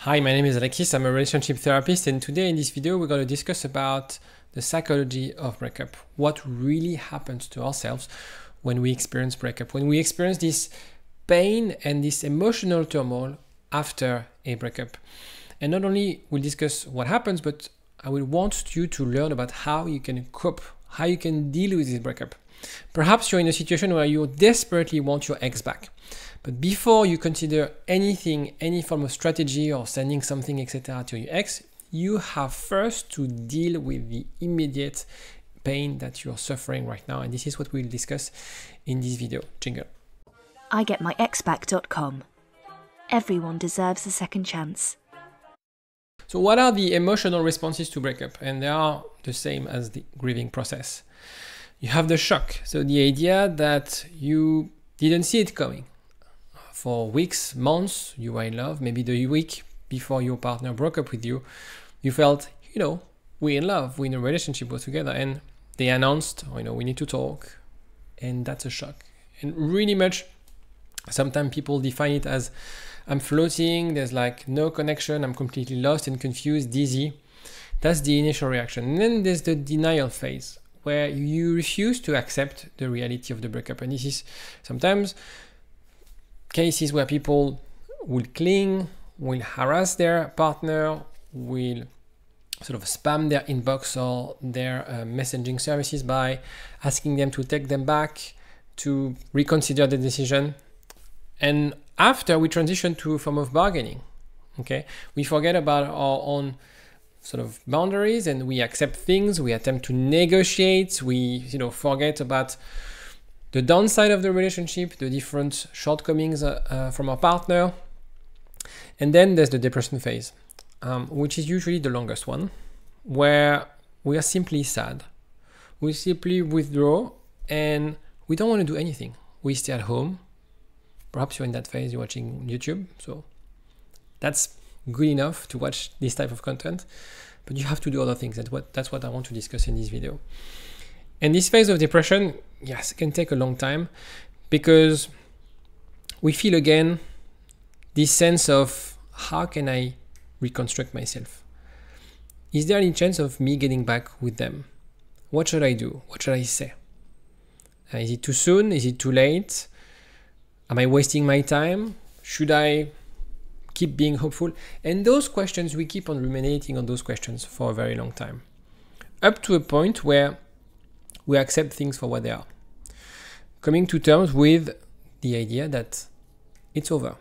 Hi, my name is Alexis. I'm a relationship therapist, and today in this video we're going to discuss about the psychology of breakup. What really happens to ourselves when we experience breakup, when we experience this pain and this emotional turmoil after a breakup. And not only we'll discuss what happens, but I will want you to learn about how you can cope, how you can deal with this breakup. Perhaps you're in a situation where you desperately want your ex back. But before you consider anything, any form of strategy or sending something, etc. to your ex, you have first to deal with the immediate pain that you're suffering right now. And this is what we'll discuss in this video. Jingle. IGetMyExBack.com. Everyone deserves a second chance. So what are the emotional responses to breakup? And they are the same as the grieving process. You have the shock. So the idea that you didn't see it coming. For weeks, months, you were in love. Maybe the week before your partner broke up with you, you felt, we're in love, we're in a relationship, we're together. And they announced, we need to talk. And that's a shock. And really much, sometimes people define it as, I'm floating, there's like no connection, I'm completely lost and confused, dizzy. That's the initial reaction. And then there's the denial phase, where you refuse to accept the reality of the breakup. And this is sometimes cases where people will cling, will harass their partner, will sort of spam their inbox or their messaging services by asking them to take them back, to reconsider the decision. And after we transition to a form of bargaining, okay, we forget about our own sort of boundaries and we accept things, we attempt to negotiate, we forget about the downside of the relationship, the different shortcomings from our partner. And then there's the depression phase, which is usually the longest one, where we are simply sad. We simply withdraw and we don't want to do anything. We stay at home. Perhaps you're in that phase, you're watching YouTube. So that's good enough to watch this type of content, but you have to do other things. That's what I want to discuss in this video. And this phase of depression, yes, it can take a long time because we feel again this sense of how can I reconstruct myself? Is there any chance of me getting back with them? What should I do? What should I say? Is it too soon? Is it too late? Am I wasting my time? Should I keep being hopeful? And those questions, we keep on ruminating on those questions for a very long time, up to a point where we accept things for what they are, coming to terms with the idea that it's over.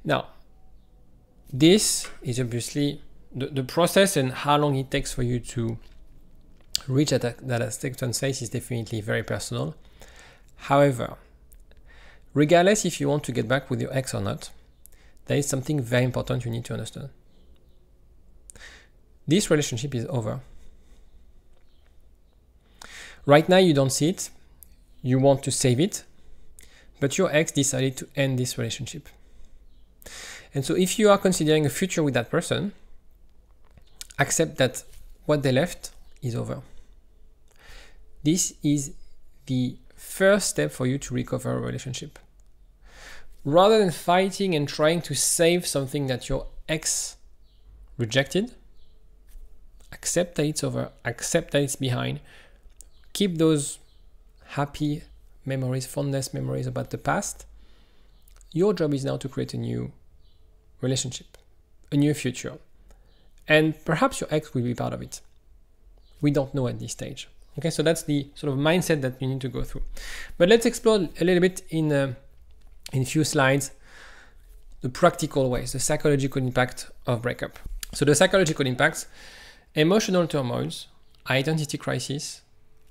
Now, this is obviously the process, and how long it takes for you to reach that acceptance phase is definitely very personal. However, regardless if you want to get back with your ex or not, there is something very important you need to understand. This relationship is over. Right now, you don't see it, you want to save it, but your ex decided to end this relationship. And so if you are considering a future with that person, accept that what they left is over. This is the first step for you to recover a relationship. Rather than fighting and trying to save something that your ex rejected, accept that it's over, accept that it's behind. Keep those happy memories, fondness memories about the past. Your job is now to create a new relationship, a new future. And perhaps your ex will be part of it. We don't know at this stage. Okay, so that's the sort of mindset that you need to go through. But let's explore a little bit in a few slides the practical ways, the psychological impact of breakup. So the psychological impacts: emotional turmoils, identity crisis,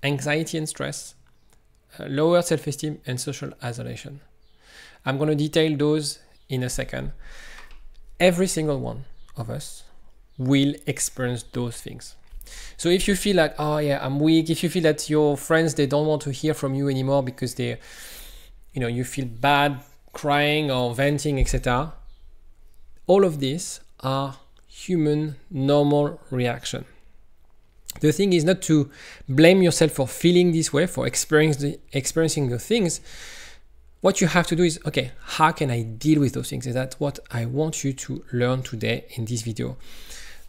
anxiety and stress, lower self-esteem, and social isolation. I'm going to detail those in a second. Every single one of us will experience those things. So if you feel like, oh yeah, I'm weak, if you feel that your friends, they don't want to hear from you anymore because they, you feel bad crying or venting, etc. All of these are human, normal reaction. The thing is not to blame yourself for feeling this way, for experiencing the things. what you have to do is, okay, how can I deal with those things? Is that what I want you to learn today in this video?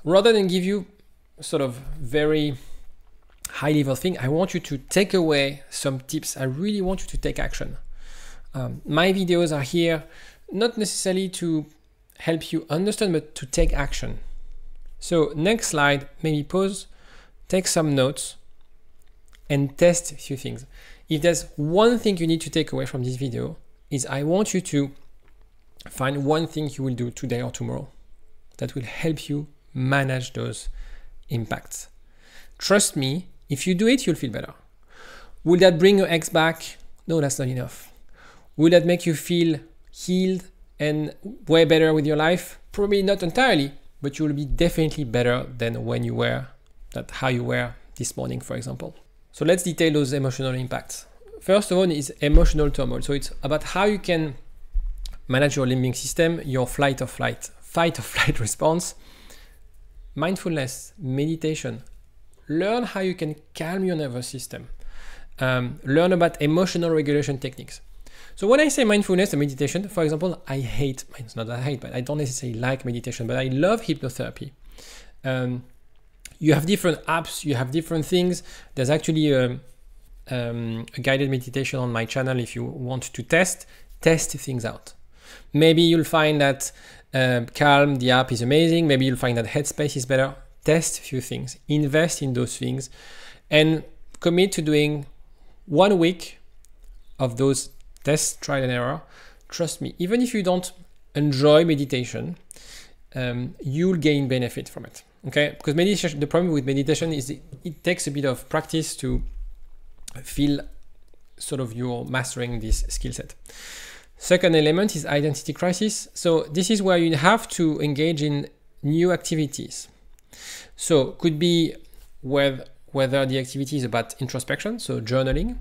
Rather than give you sort of very high level thing, I want you to take away some tips. I really want you to take action. My videos are here not necessarily to help you understand, but to take action. So next slide, maybe pause, take some notes, and test a few things. If there's one thing you need to take away from this video, is I want you to find one thing you will do today or tomorrow that will help you manage those impacts. Trust me, if you do it, you'll feel better. Will that bring your ex back? No, that's not enough. Will that make you feel healed and way better with your life? Probably not entirely, but you will be definitely better than when you were, how you were this morning, for example. So let's detail those emotional impacts. First of all is emotional turmoil. So it's about how you can manage your limbic system, your fight or flight response, mindfulness, meditation. Learn how you can calm your nervous system. Learn about emotional regulation techniques. So when I say mindfulness and meditation, for example, it's not that I hate, but I don't necessarily like meditation, but I love hypnotherapy. You have different apps, you have different things. There's actually a guided meditation on my channel if you want to test things out. Maybe you'll find that Calm, the app, is amazing. Maybe you'll find that Headspace is better. Test a few things, invest in those things, and commit to doing 1 week of those tests, trial and error. Trust me, even if you don't enjoy meditation, you'll gain benefit from it. Okay, because meditation, the problem with meditation is it takes a bit of practice to feel sort of you're mastering this skill set. Second element is identity crisis. So this is where you have to engage in new activities. So could be whether the activity is about introspection, so journaling,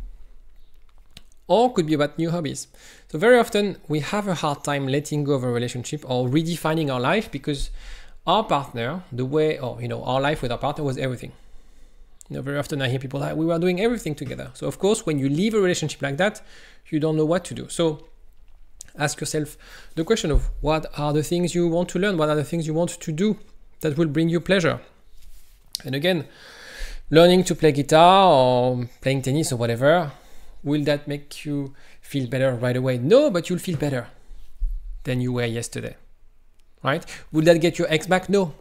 or could be about new hobbies. So very often we have a hard time letting go of a relationship or redefining our life because our partner, our life with our partner was everything. Very often I hear people like, we were doing everything together. So of course, when you leave a relationship like that, you don't know what to do. So ask yourself the question of what are the things you want to learn? What are the things you want to do that will bring you pleasure? And again, learning to play guitar or playing tennis or whatever, will that make you feel better right away? No, but you'll feel better than you were yesterday. Right? Will that get your ex back? No.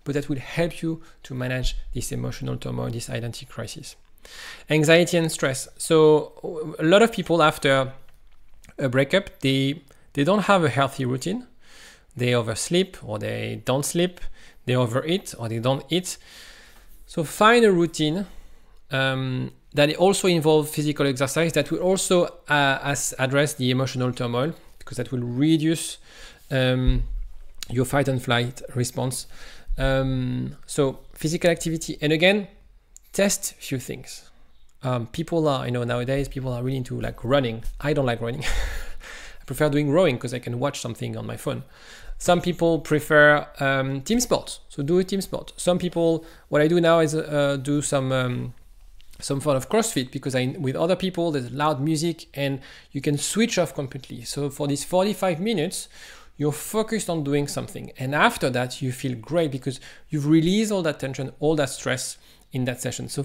But that will help you to manage this emotional turmoil, this identity crisis. Anxiety and stress. So a lot of people after a breakup, they don't have a healthy routine. They oversleep or they don't sleep. They overeat or they don't eat. So find a routine that also involves physical exercise that will also address the emotional turmoil, because that will reduce your fight and flight response. So physical activity, and again, test a few things. People are, nowadays people are really into like running. I don't like running. I prefer doing rowing because I can watch something on my phone. Some people prefer team sports, so do a team sport. Some people, what I do now is do some form of CrossFit, because with other people there's loud music and you can switch off completely. So for these 45 minutes, you're focused on doing something. And after that, you feel great because you've released all that tension, all that stress in that session. So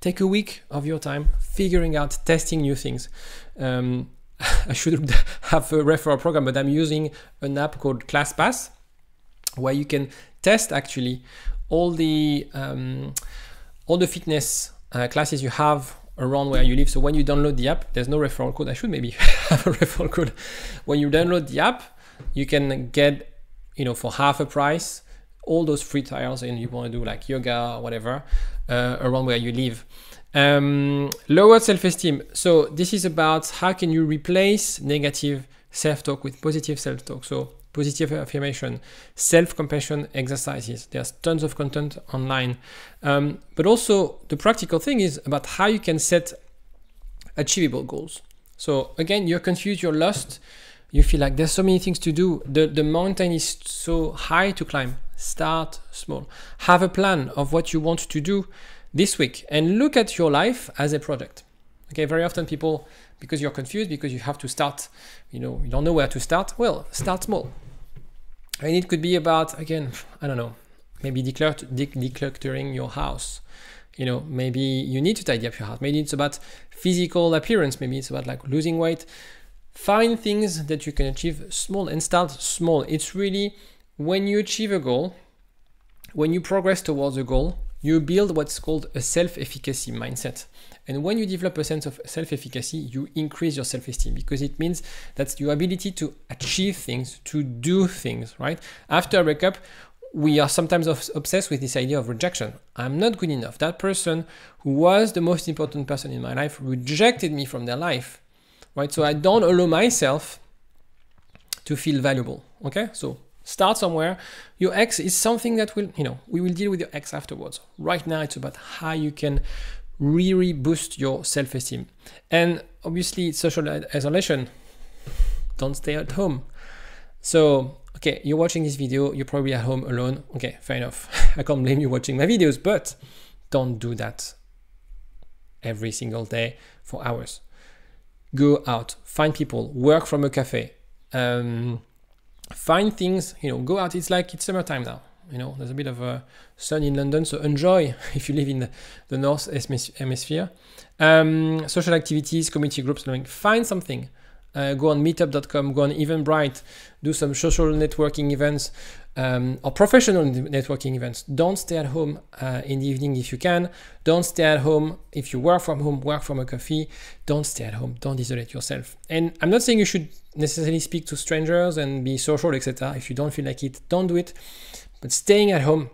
take a week of your time figuring out, testing new things. I should have a referral program, but I'm using an app called ClassPass, where you can test actually all the fitness classes you have around where you live. So when you download the app, there's no referral code. I should maybe have a referral code. When you download the app, you can get, for half a price, all those free trials, and you want to do like yoga or whatever around where you live. Lowered self-esteem. So this is about how can you replace negative self-talk with positive self-talk. So positive affirmation, self-compassion exercises. There's tons of content online. But also the practical thing is about how you can set achievable goals. So again, you're confused, you're lost, you feel like there's so many things to do. The mountain is so high to climb. Start small. Have a plan of what you want to do this week and look at your life as a project. Okay, very often people because you're confused, because you have to start, you don't know where to start. Well, start small. And it could be about, again, I don't know, maybe decluttering your house. Maybe you need to tidy up your house. Maybe it's about physical appearance. Maybe it's about like losing weight. Find things that you can achieve small and start small. It's really when you achieve a goal, when you progress towards a goal, you build what's called a self-efficacy mindset. And when you develop a sense of self-efficacy, you increase your self-esteem, because it means that's your ability to achieve things, to do things, right? After a breakup, we are sometimes obsessed with this idea of rejection. I'm not good enough. That person who was the most important person in my life rejected me from their life, right? So I don't allow myself to feel valuable, okay? So start somewhere. Your ex is something that we will deal with your ex afterwards. Right now, it's about how you can really boost your self-esteem. And obviously, social isolation. Don't stay at home. So, okay, you're watching this video, you're probably at home alone. Okay, fair enough. I can't blame you watching my videos, but don't do that every single day for hours. Go out, find people, work from a cafe, find things, go out. It's like it's summertime now. There's a bit of sun in London, so enjoy if you live in the North Hemisphere. Social activities, community groups, find something. Go on meetup.com, go on Eventbrite, do some social networking events or professional networking events. Don't stay at home in the evening if you can. Don't stay at home if you work from home, work from a coffee. Don't stay at home. Don't isolate yourself. And I'm not saying you should necessarily speak to strangers and be social, etc. If you don't feel like it, don't do it. But staying at home,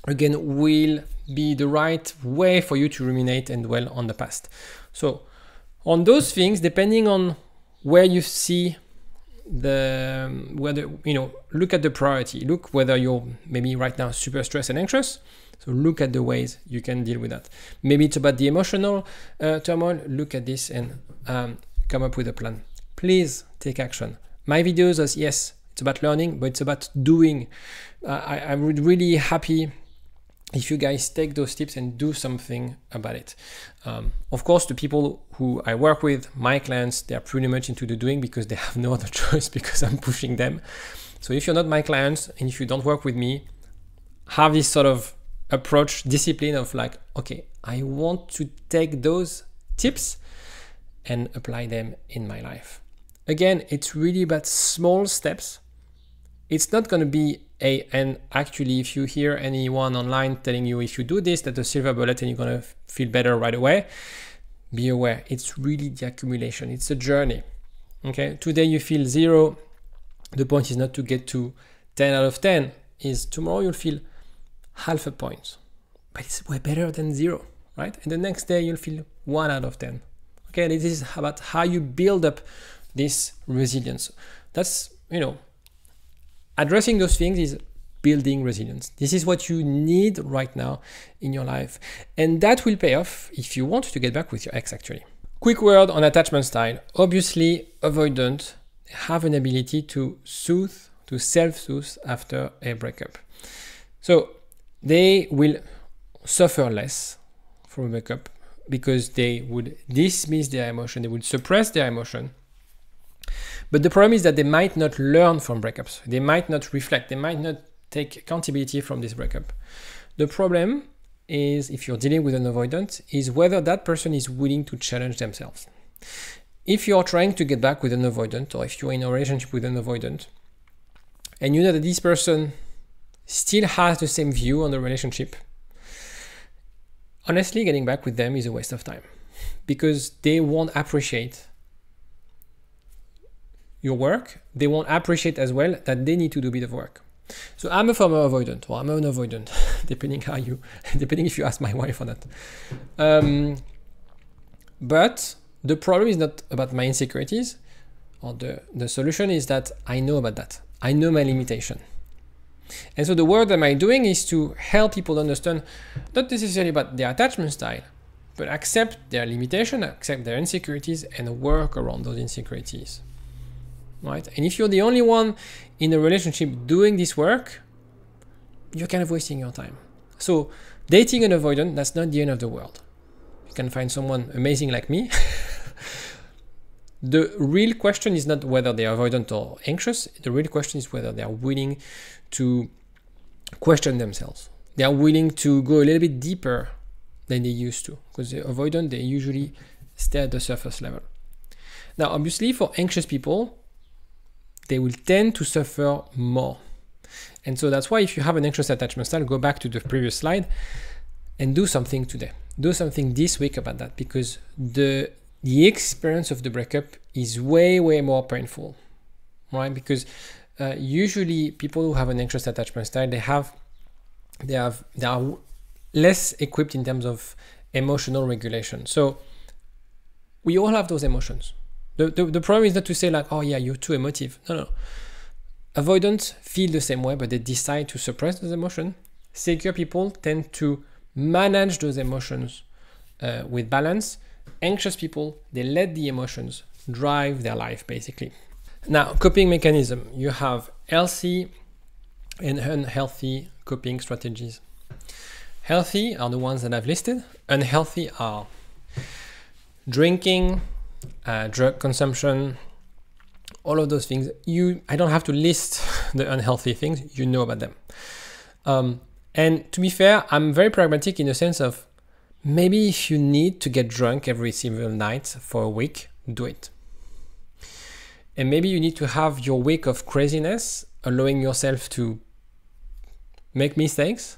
again, will be the right way for you to ruminate and dwell on the past. So on those things, depending on where you see look at the priority. Look whether you're maybe right now super stressed and anxious. So look at the ways you can deal with that. Maybe it's about the emotional turmoil. Look at this and come up with a plan. Please take action. My videos are, yes, it's about learning, but it's about doing. I'm really happy if you guys take those tips and do something about it. Of course, the people who I work with, my clients, they're pretty much into the doing because they have no other choice because I'm pushing them. So if you're not my clients and if you don't work with me, have this sort of approach, discipline of like, okay, I want to take those tips and apply them in my life. Again, it's really about small steps. It's not going to be and actually, if you hear anyone online telling you if you do this, that's a silver bullet and you're going to feel better right away, be aware. It's really the accumulation. It's a journey. Okay. Today you feel 0. The point is not to get to 10 out of 10. Is tomorrow you'll feel half a point, but it's way better than 0, right? And the next day you'll feel 1 out of 10. Okay. This is about how you build up this resilience. That's, addressing those things is building resilience. This is what you need right now in your life. And that will pay off if you want to get back with your ex, actually. Quick word on attachment style. Obviously, avoidant have an ability to soothe, to self-soothe after a breakup. So they will suffer less from a breakup because they would dismiss their emotion, they would suppress their emotion. But the problem is that they might not learn from breakups. They might not reflect. They might not take accountability from this breakup. The problem is, if you're dealing with an avoidant, is whether that person is willing to challenge themselves. If you're trying to get back with an avoidant, or if you're in a relationship with an avoidant, and you know that this person still has the same view on the relationship, honestly, getting back with them is a waste of time because they won't appreciate your work. They won't appreciate as well that they need to do a bit of work. So I'm a former avoidant, or I'm an avoidant, depending if you ask my wife or not. But the problem is not about my insecurities, or the solution is that I know about that. I know my limitation. And so the work that I'm doing is to help people understand, not necessarily about their attachment style, but accept their limitation, accept their insecurities, and work around those insecurities. Right? And if you're the only one in a relationship doing this work, you're kind of wasting your time. So dating an avoidant, that's not the end of the world. You can find someone amazing like me, The real question is not whether they are avoidant or anxious. The real question is whether they are willing to question themselves. They are willing to go a little bit deeper than they used to, because the avoidant, they usually stay at the surface level. Now, obviously, for anxious people, they will tend to suffer more. And so that's why if you have an anxious attachment style, go back to the previous slide and do something today. Do something this week about that, because the experience of the breakup is way, way more painful, right? Because usually people who have an anxious attachment style, they are less equipped in terms of emotional regulation. So we all have those emotions. The problem is not to say like, oh yeah, you're too emotive. No. Avoidants feel the same way, but they decide to suppress those emotions. Secure people tend to manage those emotions with balance. Anxious people, they let the emotions drive their life, basically. Now, coping mechanism. You have healthy and unhealthy coping strategies. Healthy are the ones that I've listed. Unhealthy are drinking, drug consumption, all of those things. I don't have to list the unhealthy things, you know about them. And to be fair, I'm very pragmatic in the sense of maybe if you need to get drunk every single night for a week, do it. And maybe you need to have your week of craziness, allowing yourself to make mistakes,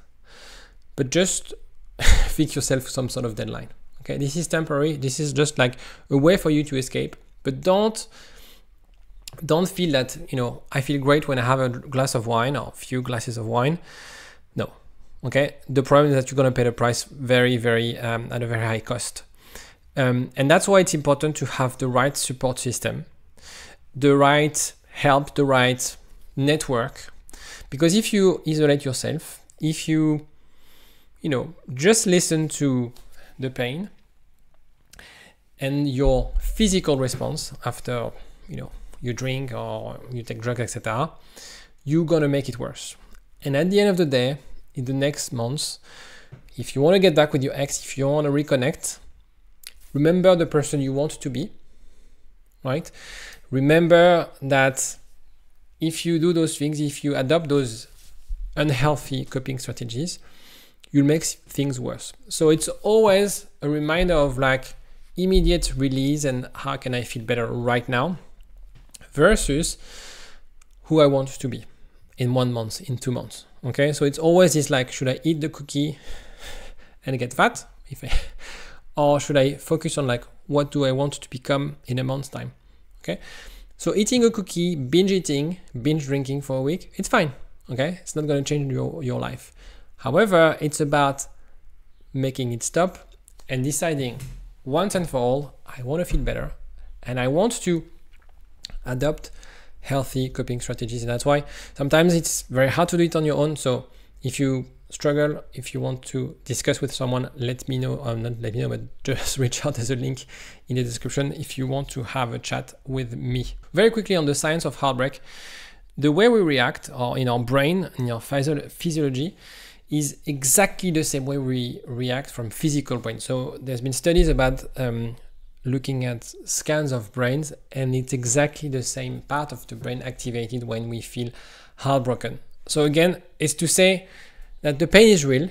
but just fix yourself some sort of deadline. Okay, this is temporary. This is just like a way for you to escape, but don't feel that, I feel great when I have a glass of wine or a few glasses of wine. No. Okay. The problem is that you're going to pay the price very, very, at a very high cost. And that's why it's important to have the right support system, the right help, the right network. Because if you isolate yourself, if you, just listen to the pain and your physical response after, you drink or you take drugs, etc., you're going to make it worse. And at the end of the day, in the next months, if you want to get back with your ex, if you want to reconnect, remember the person you want to be, right? Remember that if you do those things, if you adopt those unhealthy coping strategies, you'll make things worse. So it's always a reminder of like immediate release and how can I feel better right now versus who I want to be in 1 month, in 2 months. Okay, so it's always this like, should I eat the cookie and get fat? Or should I focus on like, what do I want to become in a month's time? Okay, so eating a cookie, binge drinking for a week, it's fine. Okay, it's not going to change your life. However, it's about making it stop and deciding once and for all, I want to feel better and I want to adopt healthy coping strategies. And that's why sometimes it's very hard to do it on your own. So if you struggle, if you want to discuss with someone, let me know, not let me know, but just reach out. There's a link in the description if you want to have a chat with me. Very quickly on the science of heartbreak, the way we react or in our brain, in our physiology, is exactly the same way we react from physical brain. So there's been studies about looking at scans of brains, and it's exactly the same part of the brain activated when we feel heartbroken. So again, it's to say that the pain is real.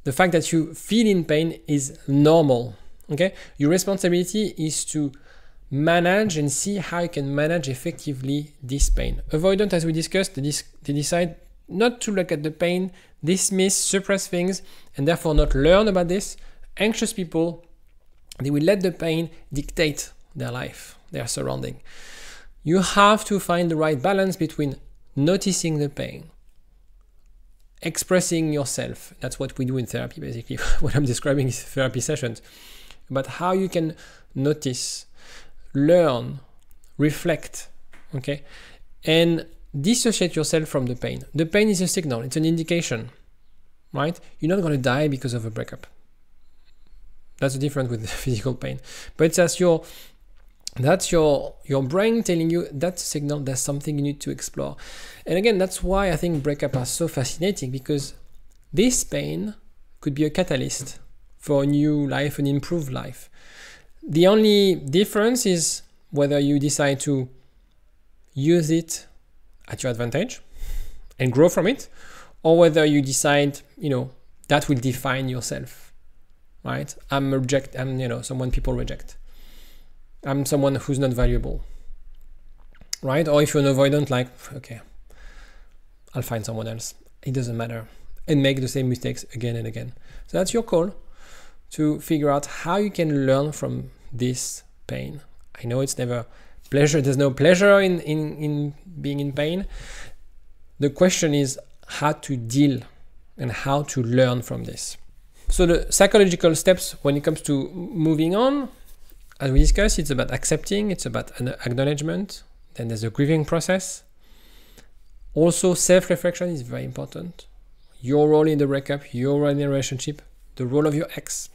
The fact that you feel in pain is normal. Okay, your responsibility is to manage and see how you can manage effectively this pain. Avoidant, as we discussed, they decide not to look at the pain, dismiss, suppress things, and therefore not learn about this. Anxious people, they will let the pain dictate their life, their surrounding. You have to find the right balance between noticing the pain, expressing yourself. That's what we do in therapy, basically. What I'm describing is therapy sessions. But how you can notice, learn, reflect, okay? And dissociate yourself from the pain. The pain is a signal, it's an indication, right? You're not going to die because of a breakup. That's the difference with the physical pain. But it's as that's your brain telling you that's a signal, there's something you need to explore. And again, that's why I think breakup are so fascinating, because this pain could be a catalyst for a new life, an improved life. The only difference is whether you decide to use it at your advantage and grow from it, or whether you decide, that will define yourself, right? I'm someone people reject. I'm someone who's not valuable, right? Or if you're an avoidant, like, okay, I'll find someone else. It doesn't matter. And make the same mistakes again and again. So that's your call to figure out how you can learn from this pain. I know it's never pleasure. There's no pleasure in being in pain. The question is how to deal and how to learn from this. So the psychological steps when it comes to moving on, as we discussed, it's about accepting, it's about an acknowledgement. Then there's a grieving process. Also, self-reflection is very important. Your role in the breakup, your role in the relationship, the role of your ex.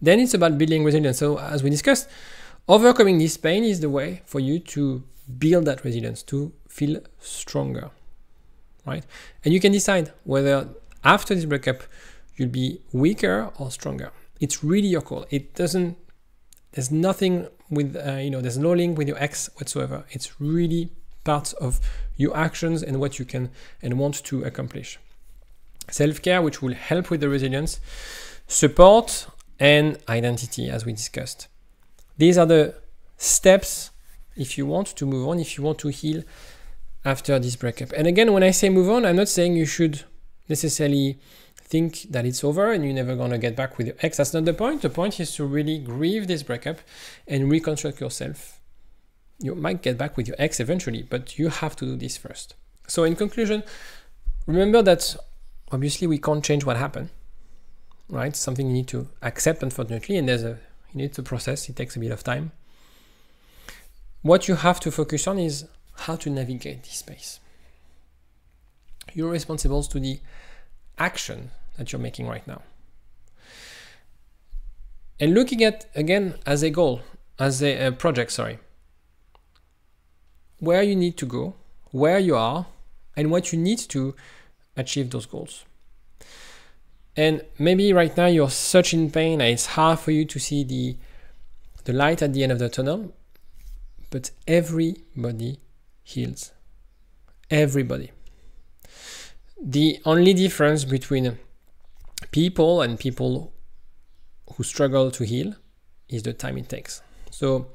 Then it's about building resilience. So as we discussed, overcoming this pain is the way for you to build that resilience, to feel stronger, right? And you can decide whether after this breakup, you'll be weaker or stronger. It's really your call. There's nothing with, there's no link with your ex whatsoever. It's really part of your actions and what you can and want to accomplish. Self-care, which will help with the resilience, support, and identity, as we discussed. These are the steps if you want to move on, if you want to heal after this breakup. And again, when I say move on, I'm not saying you should necessarily think that it's over and you're never going to get back with your ex. That's not the point. The point is to really grieve this breakup and reconstruct yourself. You might get back with your ex eventually, but you have to do this first. So in conclusion, remember that obviously we can't change what happened, right? Something you need to accept, unfortunately, and you need to process. It takes a bit of time. What you have to focus on is how to navigate this space. You're responsible to the action that you're making right now. And looking at, again, as a goal, as a project, where you need to go, where you are, and what you need to achieve those goals. And maybe right now you're such in pain and it's hard for you to see the light at the end of the tunnel, but everybody heals. Everybody. The only difference between people and people who struggle to heal is the time it takes. So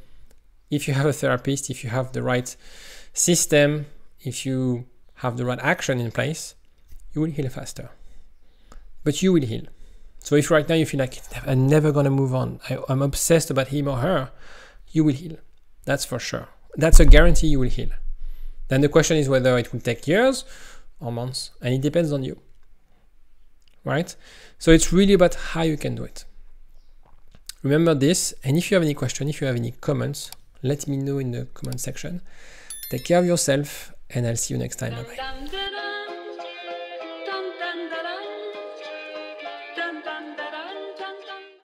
if you have a therapist, if you have the right system, if you have the right action in place, you will heal faster. But you will heal. So if right now you feel like I'm never going to move on, I'm obsessed about him or her, you will heal. That's for sure. That's a guarantee you will heal. Then the question is whether it will take years or months, and it depends on you, right? So it's really about how you can do it. Remember this, and if you have any question, if you have any comments, let me know in the comment section. Take care of yourself, and I'll see you next time. Bye-bye.